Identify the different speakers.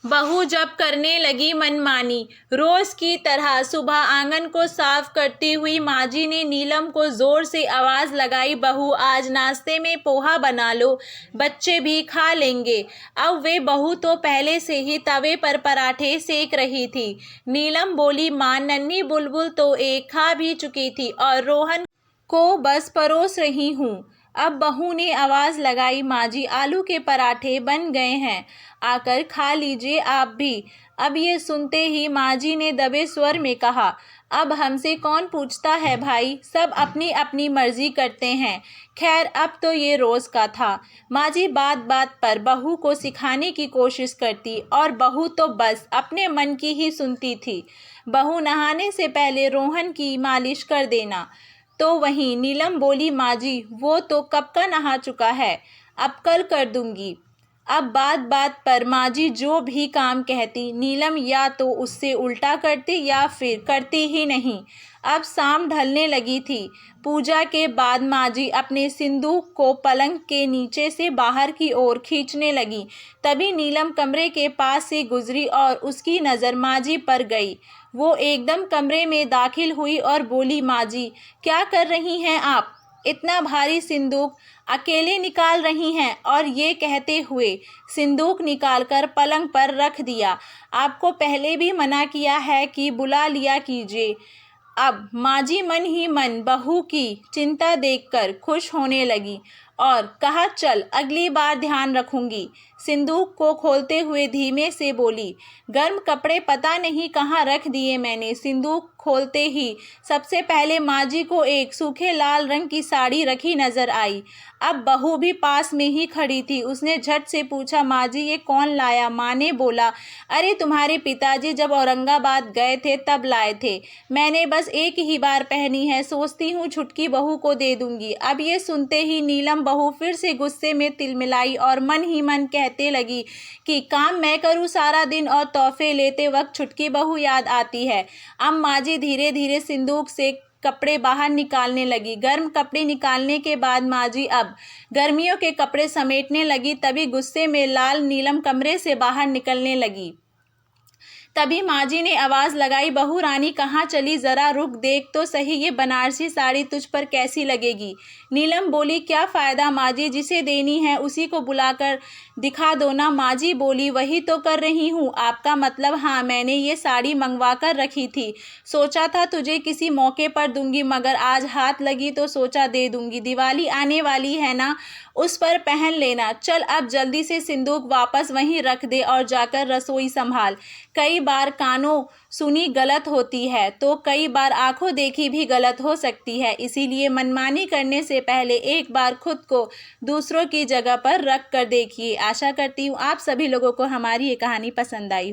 Speaker 1: बहू जब करने लगी मनमानी। रोज की तरह सुबह आंगन को साफ करती हुई माजी ने नीलम को जोर से आवाज लगाई, बहू आज नाश्ते में पोहा बना लो, बच्चे भी खा लेंगे। अब वे बहू तो पहले से ही तवे पर पराठे सेक रही थी। नीलम बोली, मां नन्ही बुलबुल तो एक खा भी चुकी थी और रोहन को बस परोस रही हूँ। अब बहू ने आवाज लगाई, माजी आलू के पराठे बन गए हैं, आकर खा लीजिए आप भी। अब ये सुनते ही माजी ने दबे स्वर में कहा, अब हमसे कौन पूछता है भाई, सब अपनी अपनी मर्जी करते हैं। खैर अब तो ये रोज का था। माजी बात बात पर बहू को सिखाने की कोशिश करती और बहू तो बस अपने मन की ही सुनती थी। बहू नहाने से पहले रोहन की मालिश कर देना। तो वहीं नीलम बोली, माजी वो तो कब का नहा चुका है, अब कल कर दूंगी। अब बात बात पर माजी जो भी काम कहती नीलम या तो उससे उल्टा करती या फिर करती ही नहीं। अब शाम ढलने लगी थी। पूजा के बाद माजी अपने सिंदूक को पलंग के नीचे से बाहर की ओर खींचने लगी। तभी नीलम कमरे के पास से गुजरी और उसकी नज़र माजी पर गई। वो एकदम कमरे में दाखिल हुई और बोली, माजी क्या कर रही हैं आप, इतना भारी सिंदूक अकेले निकाल रही हैं। और ये कहते हुए सिंदूक निकालकर पलंग पर रख दिया। आपको पहले भी मना किया है कि बुला लिया कीजिए। अब माजी मन ही मन बहू की चिंता देखकर खुश होने लगी और कहा, चल अगली बार ध्यान रखूंगी। सिंदूक को खोलते हुए धीमे से बोली, गर्म कपड़े पता नहीं कहाँ रख दिए मैंने। सिंदूक खोलते ही सबसे पहले माजी को एक सूखे लाल रंग की साड़ी रखी नजर आई। अब बहू भी पास में ही खड़ी थी। उसने झट से पूछा, माजी ये कौन लाया। माँ ने बोला, अरे तुम्हारे पिताजी जब औरंगाबाद गए थे तब लाए थे, मैंने बस एक ही बार पहनी है, सोचती हूँ छुटकी बहू को दे दूंगी। अब ये सुनते ही नीलम बहू फिर से गुस्से में तिलमिलाई और मन ही मन कहते लगी कि काम मैं करूँ सारा दिन और तोहफे लेते वक्त छुटकी बहू याद आती है। अब माजी धीरे धीरे सिंदूक से कपड़े बाहर निकालने लगी। गर्म कपड़े निकालने के बाद माजी अब गर्मियों के कपड़े समेटने लगी। तभी गुस्से में लाल नीलम कमरे से बाहर निकलने लगी। तभी माजी ने आवाज लगाई, बहू रानी कहाँ चली, जरा रुक देख तो सही, ये बनारसी साड़ी तुझ पर कैसी लगेगी। नीलम बोली, क्या फायदा माजी, जिसे देनी है उसी को बुलाकर दिखा दो ना। माजी बोली, वही तो कर रही हूँ। आपका मतलब, हाँ मैंने ये साड़ी मंगवा कर रखी थी, सोचा था तुझे किसी मौके पर दूंगी, मगर आज हाथ लगी तो सोचा दे दूंगी। दिवाली आने वाली है ना, उस पर पहन लेना। चल अब जल्दी से सिंदूक वापस वहीं रख दे और जाकर रसोई संभाल। कई बार कानों सुनी गलत होती है तो कई बार आंखों देखी भी गलत हो सकती है, इसीलिए मनमानी करने से पहले एक बार खुद को दूसरों की जगह पर रख कर देखिए। आशा करती हूँ आप सभी लोगों को हमारी ये कहानी पसंद आई हो।